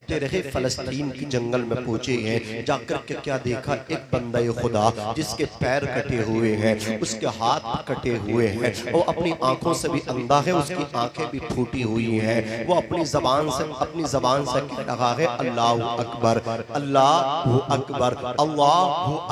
चलते रहे, फलस्तीन की जंगल में पहुंचे हैं। जाकर के क्या देखा, एक बंदा खुदा जिसके पैर कटे हुए हैं, उसके हाथ कटे हुए हैं, वो अपनी आंखों से भी अंधा है, उसकी आंखें भी फूटी हुई हैं। वो अपनी जबान से कह रहा है अल्लाह अकबर, अल्लाह अकबर, अल्लाह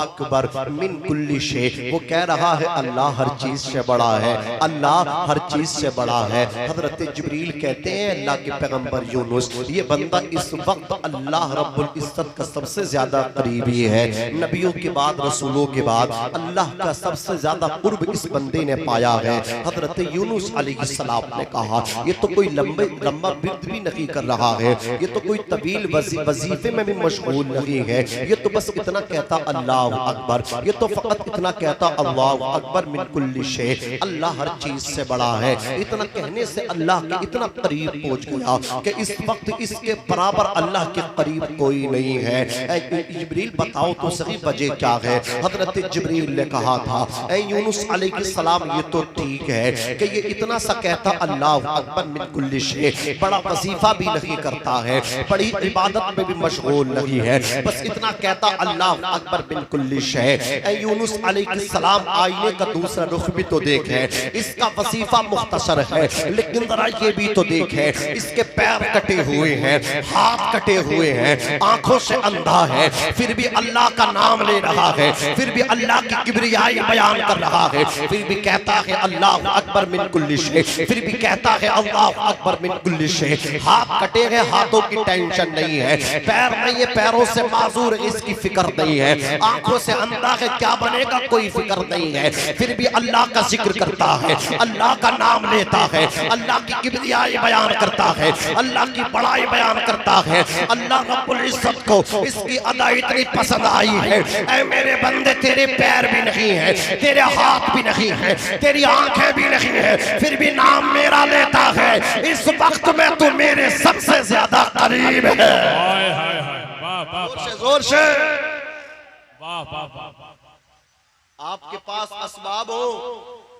अकबर मिन कुल्ली शे। वो कह रहा है अल्लाह हर चीज से बड़ा है, अल्लाह हर चीज से बड़ा है। हजरत जिब्रील कहते हैं अल्लाह के पैगंबर यूनुस, ये बंदा इस वक्त अल्लाह रब्बुल इज्जत का सबसे ज्यादा करीबी है। नबियों के बाद, रसूलों के बाद अल्लाह का सबसे ज्यादा कुर्ब इस बंदे ने पाया है। हजरत यूनुस अलैहिस्सलाम ने कहा ये तो कोई लंबा विर्द भी नहीं कर रहा है, ये तो कोई तवील वजीफे में भी मशगूल नहीं है, ये तो बस इतना कहता अल्लाह अकबर, ये तो फकत इतना कहता अल्लाह अकबर मिन कुल्ली शै, अल्लाह हर चीज से बड़ा है। इतना कहने से अल्लाह के इतना करीब पहुंच गया कि इस वक्त इसके बराबर अल्लाह के करीब कोई नहीं है। जिब्रील बताओ तो सही वजह क्या है? हजरत जिब्रील ने कहा था ऐ यूनुस अलैहिस्सलाम ये तो ठीक है कि ये इतना सा कहता अल्लाह अकबर मिन कुल्ली शै, बड़ा वजीफा भी नहीं करता है, बड़ी इबादत में भी मशगूल नहीं है, बस इतना कहता अल्लाह अकबर मिन कुल्ली शै। ऐ यूनुस अलैहिस्सलाम आईने का दूसरा रुख भी तो देखे, इसका वजीफा मुख्तसर है, लेकिन जरा ये भी तो देखे इसके पैर कटे हुए हैं, हाथ कटे हुए हैं, आंखों से अंधा है, फिर भी अल्लाह का नाम ले रहा है, फिर भी अल्लाह की किब्रियाई बयान कर रहा है, फिर भी कहता है अल्लाह अकबर मिन कुल्ली शै, फिर भी कहता है अल्लाह अकबर मिन कुल्ली शै। हाथ कटे हैं, हाथों की टेंशन नहीं है, पैर नहीं है, पैरों से माजूर है, इसकी फिक्र नहीं है, आंखों से अंधा है, क्या बनेगा कोई फिक्र नहीं है, फिर भी अल्लाह का जिक्र करता है, अल्लाह का नाम लेता है, अल्लाह की किब्रियाई बयान करता है, अल्लाह की बड़ाई बयान करता है। अल्लाह रब्बुल इज्जत को इसकी अदा इतनी पसंद आई है, ऐ मेरे बंदे तेरे पैर भी नहीं है, तेरे हाथ भी नहीं है, तेरी आंखें भी नहीं है, फिर भी नाम मेरा लेता है, इस वक्त में तू मेरे सबसे ज्यादा करीब है। जोर से वाह वाह वाह। आपके पास असबाब हो,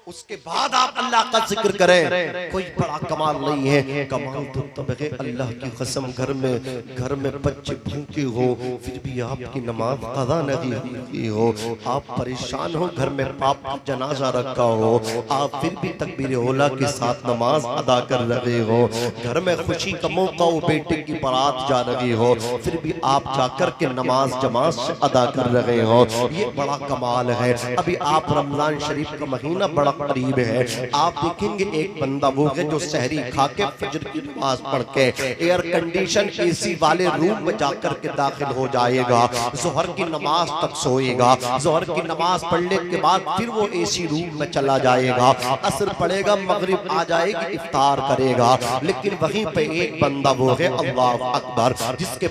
उसके बाद आप अल्लाह का जिक्र करें, कोई बड़ा कमाल नहीं है। कमाल तो तब है अल्लाह की कसम, घर में बच्चे भूखे हो, फिर भी आपकी नमाज कज़ा नहीं हुई हो, आप परेशान हो, घर में पाप का जनाजा रखा हो, आप फिर भी तकबीर औला के साथ नमाज अदा कर रहे हो, घर में खुशी का मौका हो, बेटे की बारात जा रही हो, फिर भी आप जाकर के नमाज जमात से अदा कर रहे हो, ये बड़ा कमाल है। अभी आप रमजान शरीफ का महीना बड़ा करीब है, आप देखेंगे एक बंदा वो है जो सहरी खा के फजर की नमाज पढ़ के एयर कंडीशन एसी वाले रूम में जाकर के दाखिल हो जाएगा, जोहर की नमाज तक सोएगा, जोहर की नमाज पढ़ने के बाद फिर वो एसी रूम में चला जाएगा, असर पड़ेगा, मगरिब आ जाएगी, इफ्तार करेगा। लेकिन वहीं पे एक बंदा वो है अल्लाह अकबर, जिसके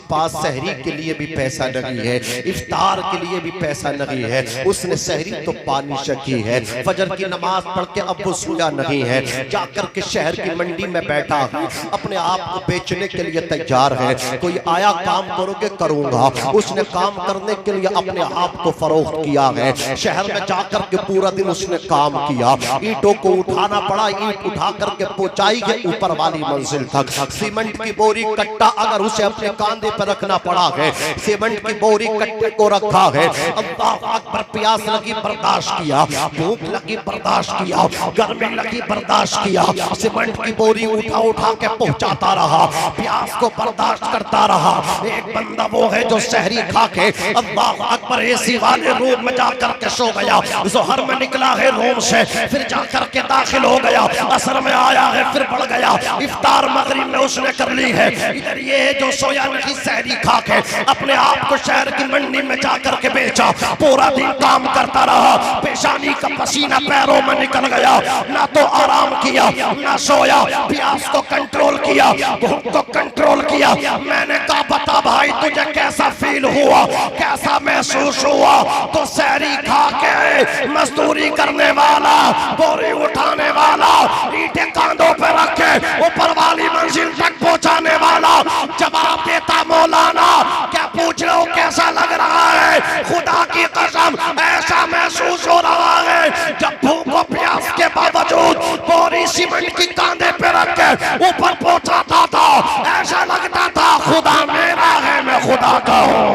पास सहरी के लिए भी पैसा नहीं है, इफ्तार के लिए भी पैसा नहीं है, उसने सहरी तो पानी शकी है, फजर की नमाज पढ़ के अब वो सोया नहीं है, जाकर के शहर की मंडी में बैठा है, अपने आप को बेचने के लिए तैयार है। कोई आया काम करोगे, करूंगा, उसने काम करने के लिए अपने आप को फरोख्त किया है, शहर में जाकर के पूरा दिन उसने काम किया, ईंटों को उठाना पड़ा, ईंट उठा करके पहुंचाई है ऊपर वाली मंजिल तक, सीमेंट की बोरी कट्टा अगर उसे अपने कांधे पर रखना पड़ा है, सीमेंट की बोरी कट्टे को रखा है, अल्लाह अकबर, प्यास लगी बर्दाश्त किया, भूख लगी बर्दाश्त किया, गर्मी लगी बर्दाश्त किया, सीमेंट की बोरी उठा के पहुंचाता रहा, प्यास को बर्दाश्त करता रहा। एक बंदा वो है जो सहरी खा के अल्लाह अकबर एसी वाले रूम में जाकर के सो गया, जोहर में निकला है रूम से, फिर जाकर के दाखिल हो गया, असर में आया है, फिर बढ़ गया, इफ्तार मगरिब में उसने कर ली है। इधर ये जो सोया नहीं, सहरी खा के अपने आप को शहर की मंडी में जाकर के बेचा, पूरा दिन काम करता रहा, पेशानी का पसीना पैरों में निकल गया, ना तो आराम किया, ना सोया, प्यास को कंट्रोल किया, भूख को कंट्रोल किया। मैंने कहा बता भाई तुझे कैसा फील हुआ, कैसा महसूस हुआ? तो सहरी खा के मजदूरी करने वाला, बोरी उठाने वाला, ईंटें कांधों पे रखे ऊपर वाली मंजिल तक पहुंचाने वाला जवाब देता मौलाना क्या पूछ रहे हो, कैसा लग रहा है? खुदा की कसम ऐसा महसूस हो रहा है जब भूख और प्यास के बावजूद बोरी सीमेंट की कांधे पे रख के ऊपर पहुंचाता था, ऐसा लगता था खुदा मेरा है, मैं खुदा का हूँ।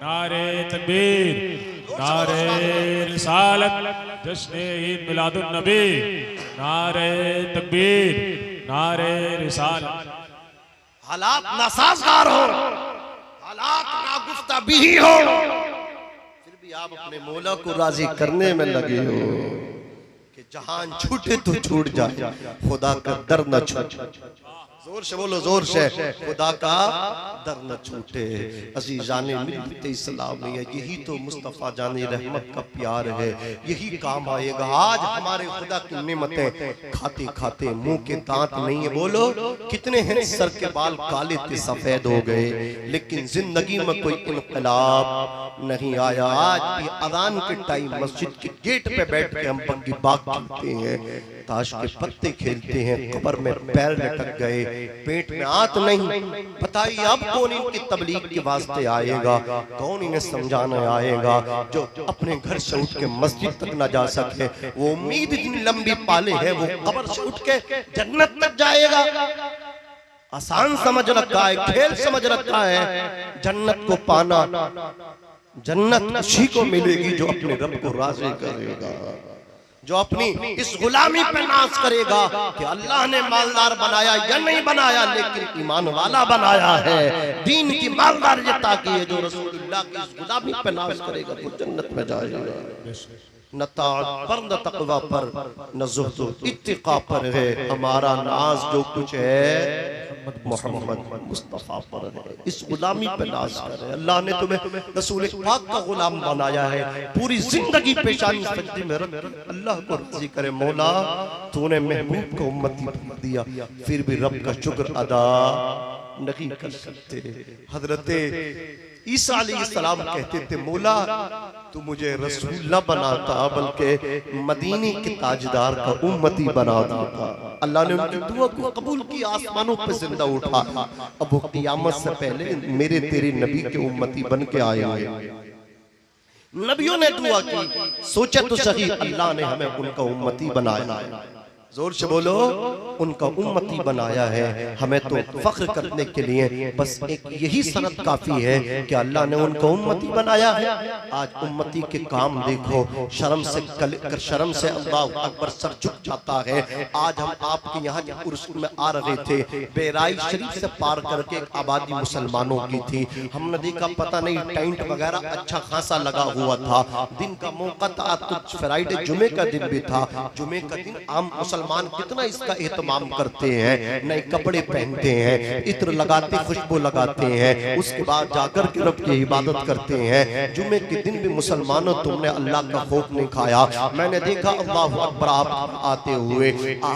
नारे तकबीर, नारे रिसालत, जश्न ईद मिलादुन नबी, नारे तकबीर, नारे रिसालत। हालात नासाजगार हो, हालात नागुफ्ताबी हो, फिर भी आप अपने मौला को राजी करने में लगे हो कि जहान छूटे तो छूट जाए, खुदा का दर न छूटे। जोर से बोलो, जोर से, खुदा का दर न छूटे। अज़ीज़ाने मिल्लत इस्लामिया, यही तो मुस्तफ़ा जाने रहमत का प्यार है, यही काम आएगा। आज हमारे खुदा की नेमतें खाते खाते मुंह के दांत नहीं है। बोलो कितने हैं सर के बाल काले थे सफेद हो गए, लेकिन जिंदगी में कोई इनकलाब नहीं आया। आज भी अज़ान के टाइम मस्जिद के गेट पे बैठ के हम बग्गी बाग खेलते हैं, ताश के पत्ते खेलते हैं, कब्र में पैर लटक गए, पेट में आत नहीं। बताइए अब कौन इनकी तबलीग के वास्ते आएगा, कौन इन्हें समझाने आएगा? जो अपने घर से उठ के मस्जिद तक न जा सके, वो उम्मीद इतनी लंबी पाले है, वो कब्र से उठ के जन्नत तक जाएगा। आसान समझ रखा है, खेल समझ रखा है। जन्नत को पाना, जन्नत उसी को मिलेगी जो अपने रब को राज़ी करेगा, जो अपनी इस गुलामी पे नाज करेगा कि अल्लाह ने मालदार बनाया या नहीं बनाया, लेकिन ईमान वाला बनाया है, दीन की मालदारियत की है। जो रसूलुल्लाह की इस गुलामी पे नाज करेगा तो जन्नत में जाएगा। न ताअत पर, न तक़वा पर, न ज़ुहद इत्तिक़ा पर है हमारा नाज। जो कुछ है मोहम्मद मुस्तफ़ा पर है, इस गुलामी पे नाज करे। अल्लाह ने तुम्हें रसूल पाक का गुलाम बनाया है, पूरी जिंदगी पेशानी सजदे में रख अल्लाह को राज़ी करे। मौला तूने महबूब को उम्मती बना दिया, फिर भी रब का शुक्र अदा नहीं कर सकते। हजरते ईसा अलैहिस्सलाम कहते थे, मौला तू मुझे रसूल न बनाता बल्कि मदीने के ताजदार का उम्मती बना देता। अल्लाह ने उनकी दुआ को कबूल किया, आसमानों पे जिंदा उठा। अब वो क़यामत से पहले मेरे तेरे नबी के उम्मती बन के आए। नबियों ने दुआ की, सोचा तो सही, अल्लाह ने हमें उनका उम्मती बनाया। जोर से बोलो, उनका उम्मती बनाया है। हमें तो फख्र करने के लिए बस एक यही सनद काफी है कि अल्लाह ने उनका उम्मती बनाया है। आज उम्मती के काम देखो, शर्म से अल्लाह अकबर सर झुक जाता है। आज हम आपके यहाँ उर्स में आ रहे थे, बेराई शरीफ से पार करके एक आबादी मुसलमानों की थी। हमने देखा पता नहीं टेंट वगैरह अच्छा खासा लगा हुआ था। दिन का मौका था, तो फ्राइडे जुमे का दिन भी था। जुमे का दिन आम मुसलमान कितना इसका एहतमाम करते हैं, नए कपड़े पहनते हैं, इत्र लगाते, खुशबू लगाते हैं, उसके बाद जाकर के रब की इबादत करते हैं। जुमे के दिन भी मुसलमानों तुमने अल्लाह का खौफ नहीं खाया। मैंने देखा अल्लाह अकबर आप आते हुए,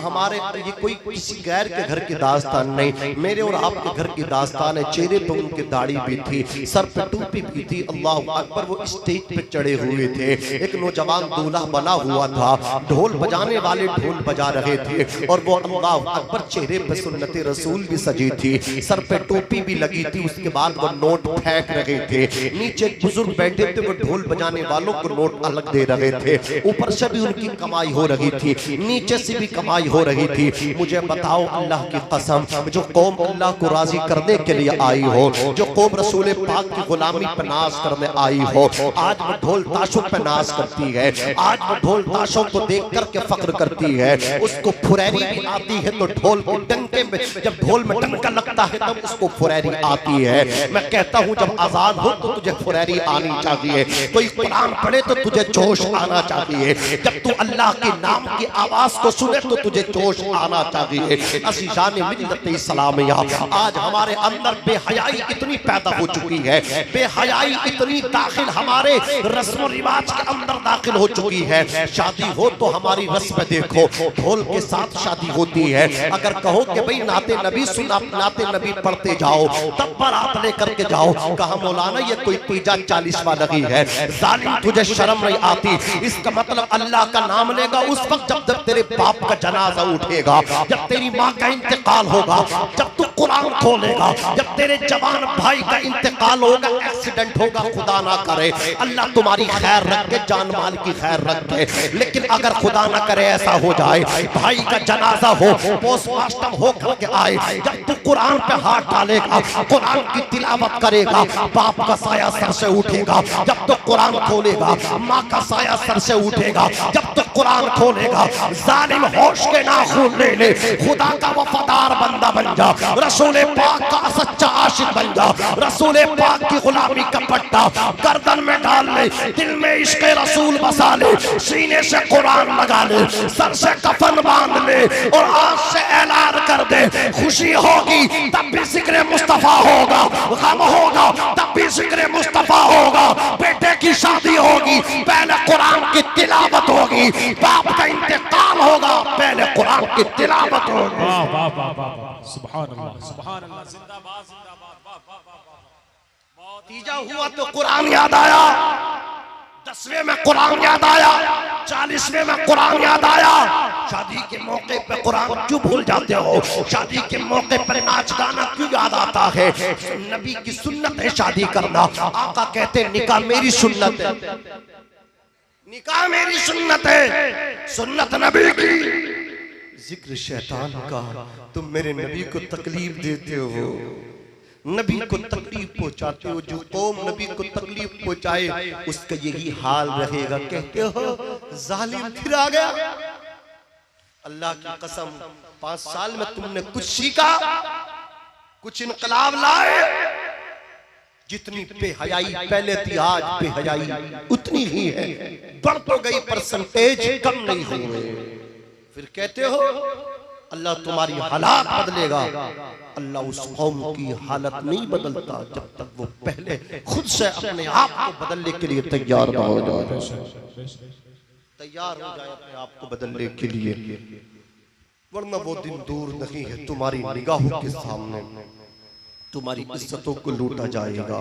हमारे ये कोई किसी गैर के घर की दास्तान नहीं, मेरे और आपके घर की दास्तान है। चेहरे पे उनकी दाढ़ी भी थी, सर पे टोपी भी थी। अल्लाह अकबर वो स्टेज पे चढ़े हुए थे, एक नौजवान दूल्हा बना हुआ था, ढोल बजाने वाले ढोल बजा रहे थे, और वो अल्लाह अकबर चेहरे पे सुन्नते रसूल भी सजी थी, सर पे टोपी भी लगी थी। उसके बाद वो नोट फेंक रहे थे, नीचे एक बुजुर्ग बैठे थे, वो ढोल बजाने वालों को नोट अलग दे रहे थे। ऊपर से भी उनकी कमाई हो रही थी, नीचे से भी कमाई हो रही थी। मुझे बताओ अल्लाह की कसम, जो कौम अल्लाह को राजी करने के लिए आई हो, जो कौम रसूल पाक की गुलामी पे नाज करने आई हो, आज वो ढोल ताशों पे नाज करती है, आज वो ढोल ताशों को देख करके फख्र करती है। उसको फुरैरी भी आती है, तो ढोल के डंके में जब ढोल में डंका लगता है तब उसको फुरैरी आती है। मैं कहता हूँ जब आजाद हो तो तुझे फुरैरी आनी चाहिए, कोई कुरान पढ़े तो तुझे जोश आना चाहिए, जब तू अल्लाह के नाम की आवाज को सुने तो तुझे जोश आना चाहिए। अज़ीज़ाने मिल्लत इस्लामिया, आज हमारे अंदर बेहयाई इतनी पैदा हो चुकी है, बेहयाई इतनी दाखिल हमारे रस्म रिवाज के अंदर दाखिल हो चुकी है। शादी हो तो हमारी रस्म देखो, ढोल के साथ शादी होती है। अगर कहो कि भाई नाते नबी सुना, नाते नबी पढ़ते जाओ, तब बारात लेकर के जाओ, कहा मौलाना ये कोई तीजा 40वां नहीं है। जालिम तुझे शर्म नहीं आती? इसका मतलब अल्लाह का नाम लेगा उस वक्त जब तेरे बाप का जनाजा उठेगा, जब तेरी माँ का इंतकाल होगा, जब तू कुरान खोलेगा, जब तेरे जवान भाई का इंतकाल होगा, एक्सीडेंट होगा, खुदा ना करे, अल्लाह तुम्हारी खैर रखे, जान माल की खैर रखे। लेकिन अगर खुदा ना करे ऐसा हो जाए भाई का जनाजा हो, पोस्टमास्टम हो करके आए, जब तू कुरान पे हाथ डालेगा, कुरान की तिलावत करेगा, बाप का साया सर से उठेगा। जब तो कुरान खोलेगा, माँ का साया सर से उठेगा। जब तो कुरान खोलेगा, जालिम होश के नाखून ले ले, खुदा का वफादार बंदा बन जा, रसूल पाक का सच्चा आशिक बन जा, रसूल पाक की गुलामी का पट्टा गर्दन में डाल ले, दिल में इश्क रसूल बसा ले, सीने से कुरान लगा ले, सर से कफन बांध ले और आज से ऐलान कर दे, खुशी होगी तब भी जिक्र मुस्तफा होगा, गम होगा तब भी जिक्र मुस्तफा होगा, बेटे की शादी होगी पहले कुरान की तिलावत होगी, बाप का इंतकाल होगा पहले कुरान की तिलावत होगी। वाह वाह वाह वाह, सुभान अल्लाह सुभान अल्लाह, जिंदाबाद जिंदाबाद, वाह वाह वाह वाह। नतीजा हुआ तो कुरान याद आया, 10वें में कुरान याद आया, 40वें में कुरान याद आया। शादी के मौके पे कुरान क्यों भूल जाते हो? शादी के मौके पर नाच गाना क्यों याद आता है? नबी की सुन्नत है शादी करना। आका कहते निकाह मेरी सुन्नत है, निकाह मेरी सुन्नत है, सुन्नत नबी की। जिक्र शैतान का, तुम मेरे नबी को तकलीफ देते हो, नबी को तकलीफ पहुंचाते हो। जो कौम नबी को तकलीफ पहुंचाए उसका यही हाल रहेगा। कहते हो जालिम फिर आ गया। अल्लाह की कसम 5 साल में तुमने कुछ सीखा, कुछ इनकलाब लाए। जितनी बेहयाई पहले थी आज बेहयाई उतनी ही है, बढ़ तो गई परसेंटेज, कम नहीं हुई। फिर कहते हो अल्लाह तुम्हारी हालात बदलेगा। अल्लाह उस कौम की हालत नहीं बदलता जब तक वो पहले खुद से अपने आप को बदलने के लिए तैयार ना हो जाए, तैयार हो जाए अपने आप को बदलने के लिए, वरना वो दिन दूर नहीं है। तुम्हारी निगाहों के सामने तुम्हारी इज्जतों को लूटा जाएगा,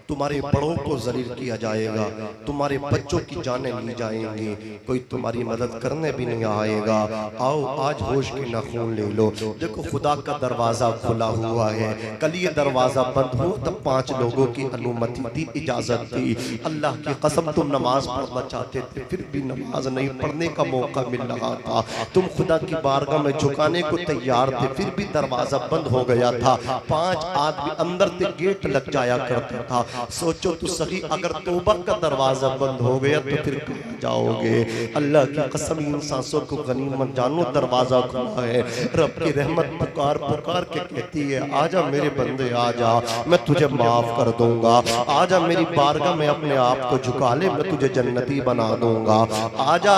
तुम्हारे बड़ों को जलील किया जाएगा, तुम्हारे बच्चों की जानें ली जाएंगी, कोई तुम्हारी मदद करने भी नहीं आएगा। आओ आज होश के नाखून ले लो। देखो खुदा का दरवाजा खुला हुआ है, कल ये दरवाजा बंद हुआ तब 5 लोगों की अनुमति थी, इजाजत थी। अल्लाह की कसम तुम नमाज पढ़ना चाहते थे, फिर भी नमाज नहीं पढ़ने का मौका मिल रहा था। तुम खुदा की बारगाह में झुकाने को तैयार थे, फिर भी दरवाजा बंद हो गया था। 5 आदमी अंदर से गेट लग जाया करता था। सोचो तो सही, अगर तौबा का दरवाजा बंद हो गया तो फिर कहाँ जाओगे? अल्लाह की कसम इन सांसों को गनीमत जानो, दरवाजा खुला है। रब की रहमत पुकार पुकार के कहती है आजा मेरे बंदे आजा, मैं तुझे माफ कर दूंगा। आजा मेरी बारगाह में अपने आप को झुका ले, मैं तुझे जन्नती बना दूंगा। आजा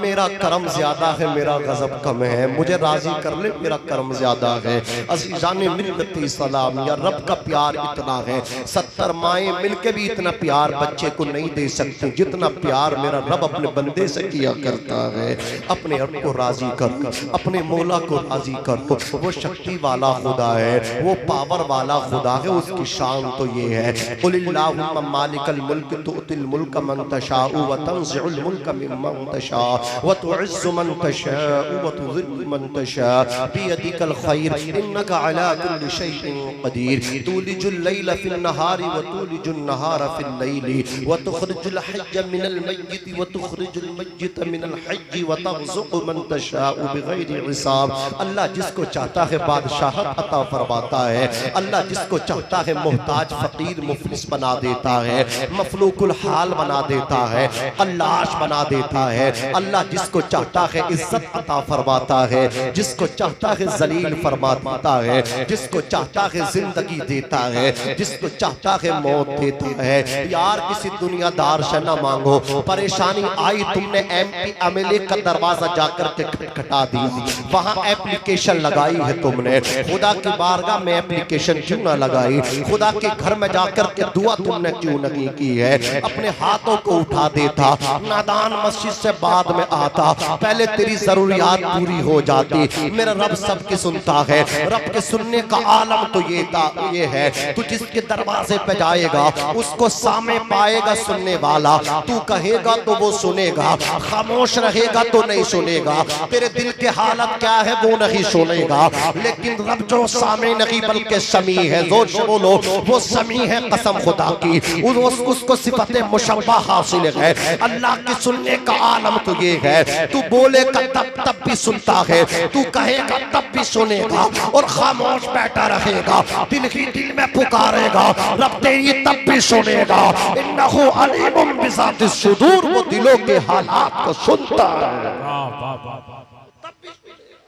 मेरा करम ज्यादा है, मेरा गजब कम है, मुझे राजी कर ले, मेरा करम ज्यादा है। अज़ीज़ाने मिल्लती सलाम, या रब का प्यार इतना है, 70 माएं मिलके भी इतना प्यार बच्चे को नहीं दे सकती जितना प्यार मेरा रब अपने बंदे से किया करता है। अपने रब को राजी करो, अपने मौला को राजी करो। वो शक्ति वाला खुदा है, वो पावर वाला खुदा है, उसकी शान तो ये है कुलिल्लाहुम्मा मालिकल मुल्क तुअतिल मुल्क मन तशाउ व तंज़िउल मुल्क मिम्मन तशाउ व तुइज़्ज़ु मन तशाउ व तुज़िल्लु मन तशाउ बियदिकल खैर इन्नका अला कुल्लि शैइन क़दीर। तूलिजुल लैल फिन नहारी व तूलिजुन नहारा फिल लैली व तुखरिजुल हय्य मिनल मय्यिति व तुखरिजुल मय्यित मिनल हय्यि व तर्ज़ुक़ु मन तशाउ बिग़ैरि हिसाब। अल्लाह जिसको चाहता है बादशाहत अता फरमाता है, अल्लाह जिसको चाहता है मोहताज फकीर मुफलिस बना देता है, मफलूकुल हाल बना देता है, अल्लाश बना देता है। अल्लाह जिसको चाहता है इज्जत अता फरमाता है, जिसको चाहता है जलील फरमा देता है, जिसको चाहता है जिंदगी देता है, जिसको चाहता है मौत देता है। यार किसी दुनियादार से न मांगो, परेशानी आई तुमने MP MLA का दरवाजा जाकर के खटखटा दिया, वहां एप्लीकेशन लगाई है तुमने, खुदा की बारगाह में एप्लीकेशन क्यों ना लगाई? खुदा के घर में जाकर के दुआ तुमने क्यों नहीं की है? अपने हाथों को उठा देता, नादान मस्जिद से बाद में आता, पहले तेरी जरूरियात पूरी हो जाती। मेरा रब सबकी सुनता है, रब के सुनने का आलम तो ये था ये है, तू जिसके दरवाजे पे जाएगा उसको सामने पाएगा सुनने वाला, तू कहेगा तो वो सुनेगा, खामोश रहेगा तो नहीं सुनेगा, तेरे दिल के हालत क्या है वो नहीं सुनेगा। लेकिन रब जो सामने नहीं बल्कि समी है, जोर से बोलो वो समी है कसम खुदा की, उसको सिफते मुशब्बा हासिल है। अल्लाह के सुनने का आलम तो ये है, तू बोलेगा तब भी सुनता है, तू कहेगा तब भी सुनेगा, और खामोश बैठा रहेगा, दिल ही दिल में पुकारेगा, रब तेरी तब भी सुनेगा। इन्नहु अलीमुम बिज़ातिस सुदूर, वो दिलों के हालात को सुनता है। वाह वाह वाह वाह। तब भी सुनेगा,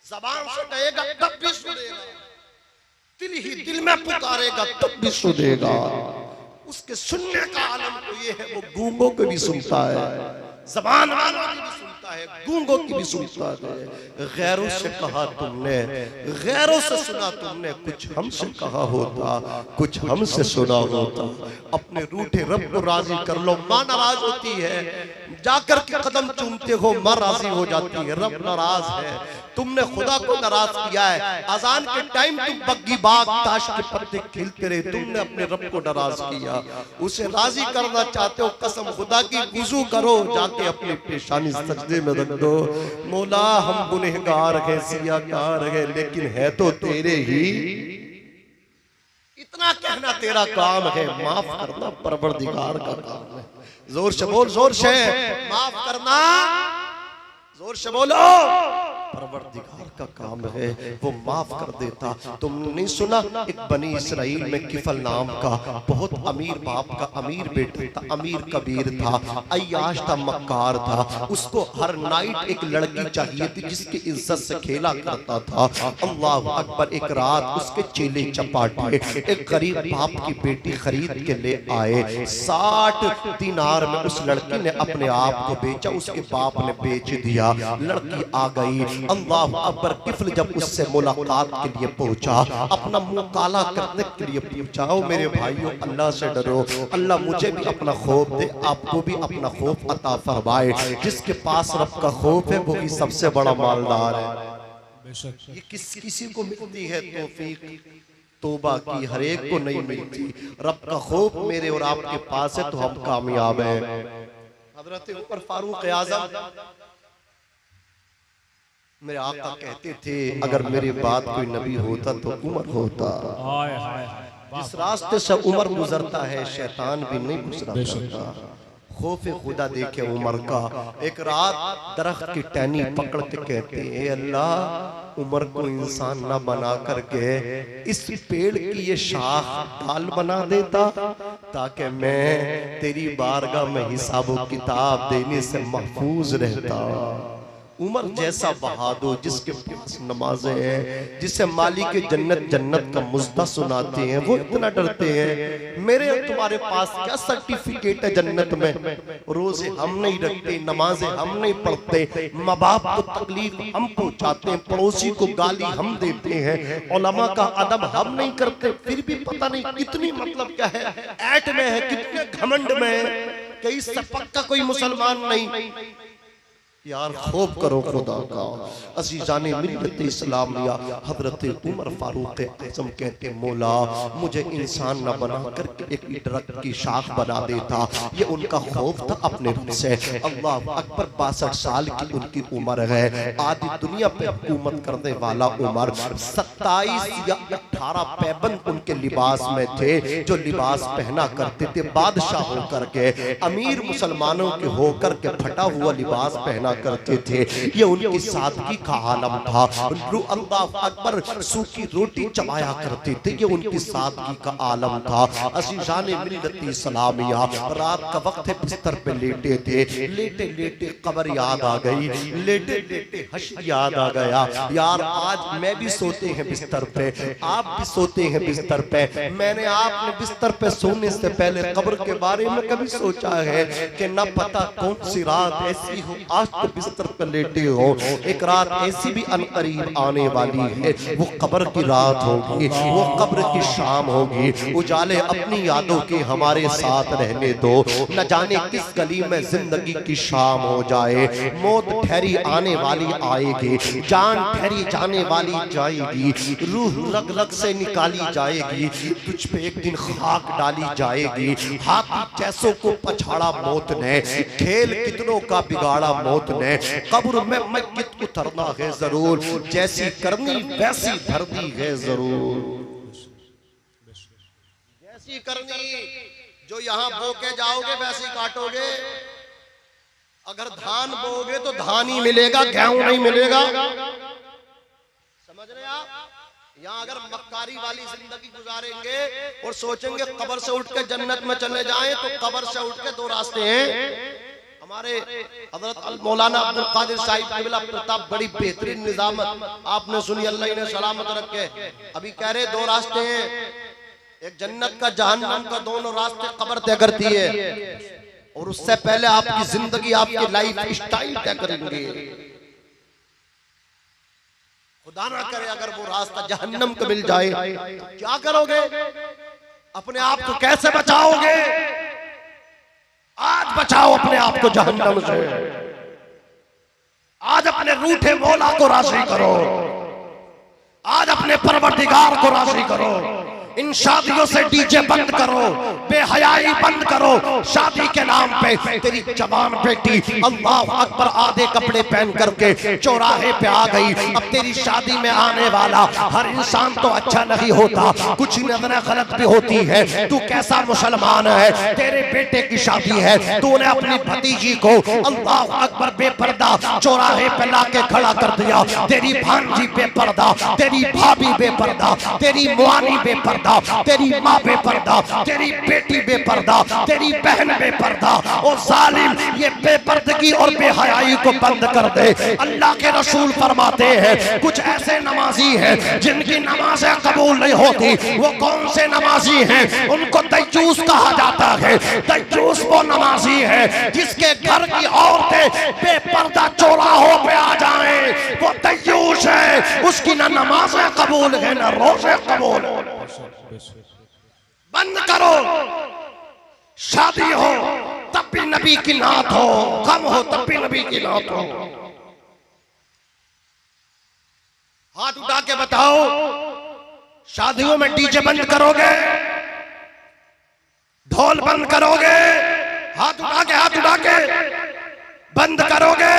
ज़बान से कहेगा तब भी सुनेगा, दिल ही दिल में पुकारेगा तब भी सुनेगा। उसके सुनने का आलम तो ये है, वो गूंगों को भी सुनता है, ज़बान वालों की भी सुनता है, गूंगों की भी सुनता है। गैरों से कहा तुमने, गैरों से सुना तुमने, कुछ हमसे कहा होता, कुछ हमसे सुना होता। अपने रूठे रब को राजी कर लो, माँ नाराज होती है, जाकर के कदम चूमते हो माँ राजी हो जाती है, रब नाराज है, तुमने खुदा को नाराज किया है। अजान के टाइम तुम बग्गी बाग ताश के पत्ते खिलते रहे, तुमने अपने रब को नाराज किया, उसे राजी करना चाहते हो, कसम खुदा की वुजू करो, जाके अपनी पेशानी सजदे में रख दो, मौला हम गुनहगार हैं, सियाकार हैं, लेकिन है तो तेरे ही, इतना कहना तेरा काम है, माफ करना परवरदिगार का काम है। जोर से बोल, जोर से माफ करना, जोर से बोलो, परवरदिगार का काम है, वो माफ कर देता। तुमने नहीं सुना एक बनी इसराइल में किफल नाम का बहुत अमीर बाप का अमीर बेटा था, अमीर कबीर था, अय्याश था, मक्कार था, उसको हर नाइट एक लड़की चाहिए थी जिसकी इज्जत से खेला करता था। अल्लाह अकबर। एक रात उसके चेले चपाटे एक गरीब बाप की बेटी खरीद के ले आए, 60 दिनार में उस लड़की ने अपने आप को बेचा, उसके बाप ने बेच दिया, लड़की आ गई। अल्लाह अकबर। किफल जब उससे मुलाकात के लिए पहुंचा, अपना मुंह काला करने के लिए पूछा, ओ मेरे भाइयों अल्लाह से डरो, अल्लाह मुझे भी अपना खौफ दे, आपको भी अपना खौफ अता फरमाए। जिसके पास रब का खौफ है वो ही सबसे बड़ा मालदार है। ये किसी को मिलती है तौफीक तौबा की, हर एक को नहीं मिलती। रब का खौफ मेरे और आपके पास है तो हम कामयाब हैं। हजरत उमर फारूक आज़म मेरे आका कहते थे अगर मेरे बाद कोई नबी होता तो उमर होता। जिस रास्ते से उमर गुजरता है शैतान भी नहीं गुजरा करता। खौफे खुदा देखे उमर का। एक रात दरख्त की टहनी पकड़ के कहते हैं अल्लाह उमर को इंसान ना बना करके इस पेड़ की ये शाख डाल बना देता ताकि मैं तेरी बारगाह में हिसाब किताब देने से महफूज रहता। उमर जैसा बहादुर जिसके पास नमाजें हैं, जिसे मालिक जन्नत जन्नत का मुज्दा सुनाते हैं, वो इतना डरते हैं मेरे और तुम्हारे पास क्या सर्टिफिकेट है जन्नत में। रोजे हम नहीं रखते, नमाजें हम नहीं पढ़ते, माँ बाप को तकलीफ हम पहुंचाते हैं, पड़ोसी को गाली हम देते हैं, उलमा का अदब हम नहीं करते, फिर भी पता नहीं कितनी मतलब क्या है ऐट में है, कितने घमंड में है कि इससे पक्का कोई मुसलमान नहीं। यार खौफ करो खुदा का। अज़ीज़ाने मिल्लत इस्लामिया हज़रत उमर फारूक आज़म कहते मौला मुझे इंसान न बना करके एक दरख्त की शाख बना देता। ये उनका खौफ था अपने रब से। अल्लाह अकबर। 62 साल की उनकी उम्र है। आधी दुनिया पे हुकूमत करने वाला उमर 27 या 18 पैबंद उनके लिबास में थे, जो लिबास पहना करते थे बादशाह होकर के, अमीर मुसलमानों के होकर के फटा हुआ लिबास पहना करते थे। ये उनकी सादगी का आलम था। अल्लाह अकबर। सूखी रोटी चबाया करते थे, ये उनकी सादगी का आलम था। अज़ीज़ाने मिल्लत इस्लामिया रात का वक्त है, बिस्तर पे लेटे थे, लेटे लेटे कब्र याद आ गई, लेटे लेटे हश्र याद आ गया। यार आज मैं भी सोते हैं बिस्तर पे, आप भी सोते हैं बिस्तर पे। मैंने आपने बिस्तर पे सोने से पहले कब्र के बारे में कभी सोचा है कि न पता कौन सी रात ऐसी हो, आज तो बिस्तर पर लेटे हो, एक रात ऐसी भी अनकरीब आने वाली है, वो कब्र की रात होगी, वो कब्र की शाम होगी। उजाले अपनी यादों के हमारे साथ रहने दो, न जाने किस गली में जिंदगी की शाम हो जाए। मौत ठहरी आने वाली आएगी, जान ठहरी जाने वाली जाएगी, रूह रग रग से निकाली जाएगी, तुझ पे एक दिन खाक डाली जाएगी। हाथी जैसों को पछाड़ा मौत ने, खेल कितनों का बिगाड़ा मौत ने। कब्र में मैयत उतरना है जरूर, जैसी करनी वैसी भरनी है जरूर। जैसी करनी जो यहाँ बो के जाओगे वैसी काटोगे। अगर धान बोगे तो धान ही मिलेगा, गेहूं नहीं मिलेगा। समझ रहे आप? यहाँ अगर मक्कारी वाली जिंदगी गुजारेंगे और सोचेंगे कब्र से उठ के जन्नत में चले जाएं, तो कब्र से उठ के दो रास्ते हैं। हमारे हजरत मौलाना अब्दुल कादिर साहिब क़िबला प्रताप बड़ी बेहतरीन निजामत आपने सुनी, अल्लाह इन्हें सलामत रखे। अभी कह रहे दो रास्ते हैं, एक जन्नत का जहन्नम का, दोनों रास्ते कब्र तय करती है। और उससे पहले आपकी जिंदगी आपकी लाइफ स्टाइल तय करेंगे। खुदा ना करे अगर वो रास्ता जहन्नम को मिल जाए तो क्या करोगे? अपने आप को कैसे बचाओगे? आज बचाओ अपने आप को जहन्नम से। आज अपने रूठे मौला को राजी करो, आज अपने परवरदिगार को राजी करो। इन शादियों से डीजे बंद करो, बेहयाई बंद करो। शादी के नाम पे तेरी जवान बेटी अल्लाह अकबर आधे कपड़े पहन करके चौराहे पे आ गई। अब तेरी शादी में आने वाला हर इंसान तो अच्छा नहीं होता, कुछ नजरें गलत भी होती है। तू कैसा मुसलमान है? तेरे बेटे की शादी है, तूने अपनी भतीजी को अल्लाह अकबर बेपर्दा चौराहे पे लाके खड़ा कर दिया। तेरी भांजी बेपर्दा, तेरी भाभी बेपर्दा, तेरी मुआनी बेपर्दा, तेरी माँ बेपर्दा, तेरी बेटी बेपर्दा, तेरी बहन बेपर्दा। और जालिम ये बेपर्दगी और बेहयाई को बंद कर दे। अल्लाह के रसूल फरमाते हैं कुछ ऐसे नमाजी हैं जिनकी नमाजें कबूल नहीं होती। वो कौन से नमाजी हैं? उनको दज्जूस कहा जाता है। दज्जूस वो नमाजी है जिसके घर की औरतें बेपर्दा चौराहों पे आ जाएं, वो दज्जूस है। उसकी ना नमाजें कबूल है ना रोजे कबूल। बंद करो। शादी हो तब भी नबी की नात हो, कम हो तब भी नबी की नात हो। हाथ उठा के बताओ, शादियों में डीजे बंद करोगे? ढोल बंद करोगे? हाथ उठा के बंद करोगे?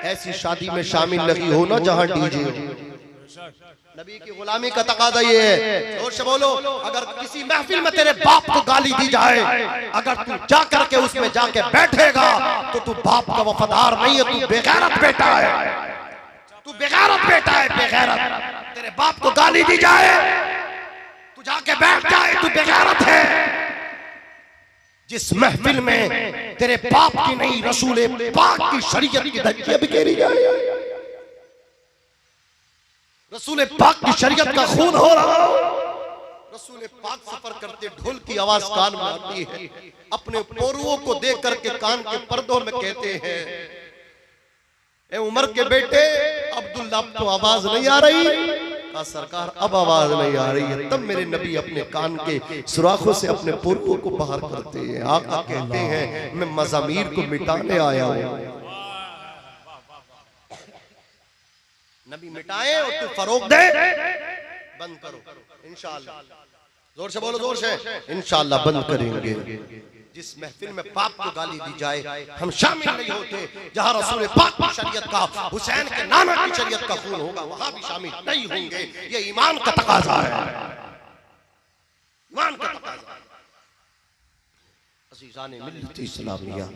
ऐसी शादी में शामिल नहीं हो ना जहां डीजे हो। नबी की गुलामी का तकाजा ये है। जोर से बोलो, अगर किसी महफिल में तेरे बाप को गाली दी जाए, अगर तू जा करके उसमें जाके बैठेगा तो तू बाप का वफादार नहीं है, तू बेगैरत बेटा है। तू बेगैरत बेटा है, बेगैरत। तेरे बाप को गाली दी जाए, तू जाके बैठ जाए, तू बेगैरत है। जिस महफिल में तेरे बाप की नहीं रसूल पाक की शरीयत की धज्जियां बिखेरी जाए, रसूल पाक की शरीयत का खून हो रहा हो, रसूल पाक सफर करते ढोल की आवाज कान में आती है। अपने पोरुओं को देख करके कान के पर्दों में कहते हैं, ए उमर के बेटे अब्दुल्ला, अब तो आवाज नहीं आ रही? का सरकार अब आवाज नहीं आ रही है। तब मेरे नबी अपने कान के सुराखों से अपने पोरुओं को बाहर करते हैं। आका कहते हैं मैं मज़ामीर को मिटाने आया हूं। नबी मिटाए और तू फरोग दे, बंद करो इंशाअल्लाह। जोर से बोलो, जोर से। इंशाअल्लाह बंद करेंगे। जिस महफिल में पाप को गाली दी जाए हम शामिल नहीं होते। जहां रसूल पाक की शरीयत का, हुसैन के नाना की शरीयत का खून होगा वहां भी शामिल नहीं होंगे। ये ईमान का तकाजा है, ईमान का तकाजा है। अज़ीज़ाने मिल्लत इस्लामिया,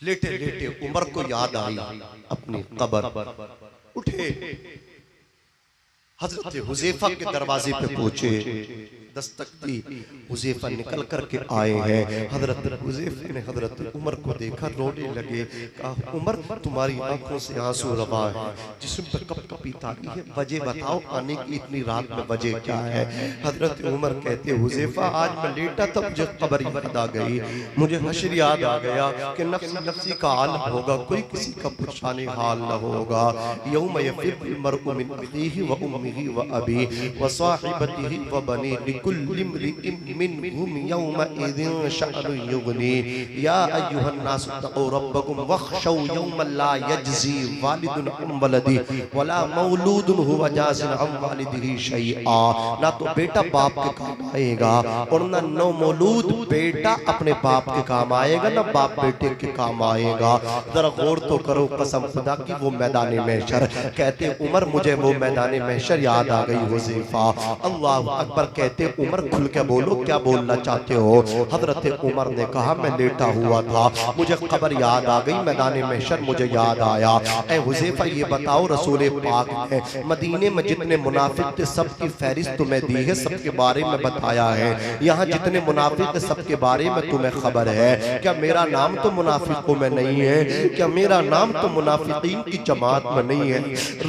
लेटे लेटे उमर को याद आई अपनी कब्र। उठे, हजरत हुज़ैफा के दरवाजे पे पहुंचे, दस्तक दी। हुज़ैफा निकल करके आए हैं। हजरत हुज़ैफा ने हजरत उमर को देखा, रोने लगे। कहा उमर तुम्हारी आंखों से आंसू रवा है, जिस्म पर कपकपी तारी है, वजह बताओ, आने की इतनी रात में वजह क्या है? हजरत उमर कहते हुज़ैफा आज मैं लेटा तब मुझे खबर याद आ गई, मुझे हश्र याद आ गया कि नफ्सी नफ्सी का आलम होगा, कोई किसी का पुरशाने हाल न होगा। यौम यफ़िर्रुल मर्उ मिन अख़ीहि व उम्मिहि व अबीहि व साहिबतिहि व बनीहि लिकुल्लि इम्रिइम मिनहुम यौमइज़िन शअनुन युग़नी या अय्युहन नास तक़ू रब्बकुम वख़शौ यौमन ला यज्ज़ी वालिदुन अन वलदी वला मौलूदुन हुवा जाज़िन अन वालिदिही शैआ। ना तो बेटा बाप के काम आएगा और ना नो मौलूद बेटा अपने बाप के काम आएगा, ना बाप बेटे के काम आएगा। जरा गौर तो करो कसम खुदा की वो मैदान महशर। कहते उमर मुझे वो मैदान महशर याद आ गई। हुज़ैफा अल्लाहु अकबर कहते उमर खुल के बोलो क्या बोलना चाहते हो। हजरत उमर ने कहा मैं लेटा हुआ था, मुझे खबर याद आ गई, मैदान महशर मुझे याद आया। ए हुज़ैफा ये बताओ रसूल पाक ने मदीने में जितने मुनाफिक थे सबकी फहरिस्त तुम्हें दी है, सबके बारे में बताया है। यहाँ जितने मुनाफिक थे सबके बारे में तुम्हें खबर है। क्या मेरा नाम तो मुनाफिकों में नहीं है? क्या मेरा नाम तो मुनाफिकीन की जमात में नहीं है?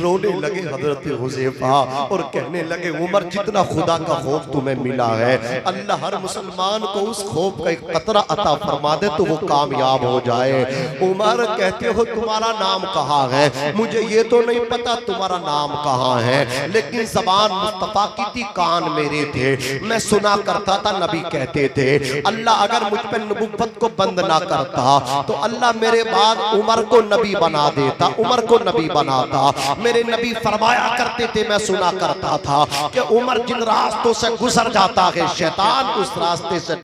रोने लगे हजरत हुज़ैफा और कहने लगे उमर जितना खुदा का खौफ तुम्हें मिला है, अल्लाह हर मुसलमान को उस खौफ का एक कतरा अता फरमा दे तो वो कामयाब हो जाए। उमर कहते हो तुम्हारा नाम कहाँ है? मुझे ये तो नहीं पता तुम्हारा नाम कहाँ है, लेकिन ज़बान मुस्तफा की थी, कान मेरे थे, मैं सुना करता था नबी कहते थे अल्लाह अगर मुझ पर नबुव्वत को बंद ना करता तो अल्लाह मेरे बाद उमर को नबी बना देता, उमर को नबी बनाता। मेरे नबी फरमाया करते थे, मैं सुना करता था कि उमर जिन रास्तों से गुजर जाता है शैतान उस रास्ते से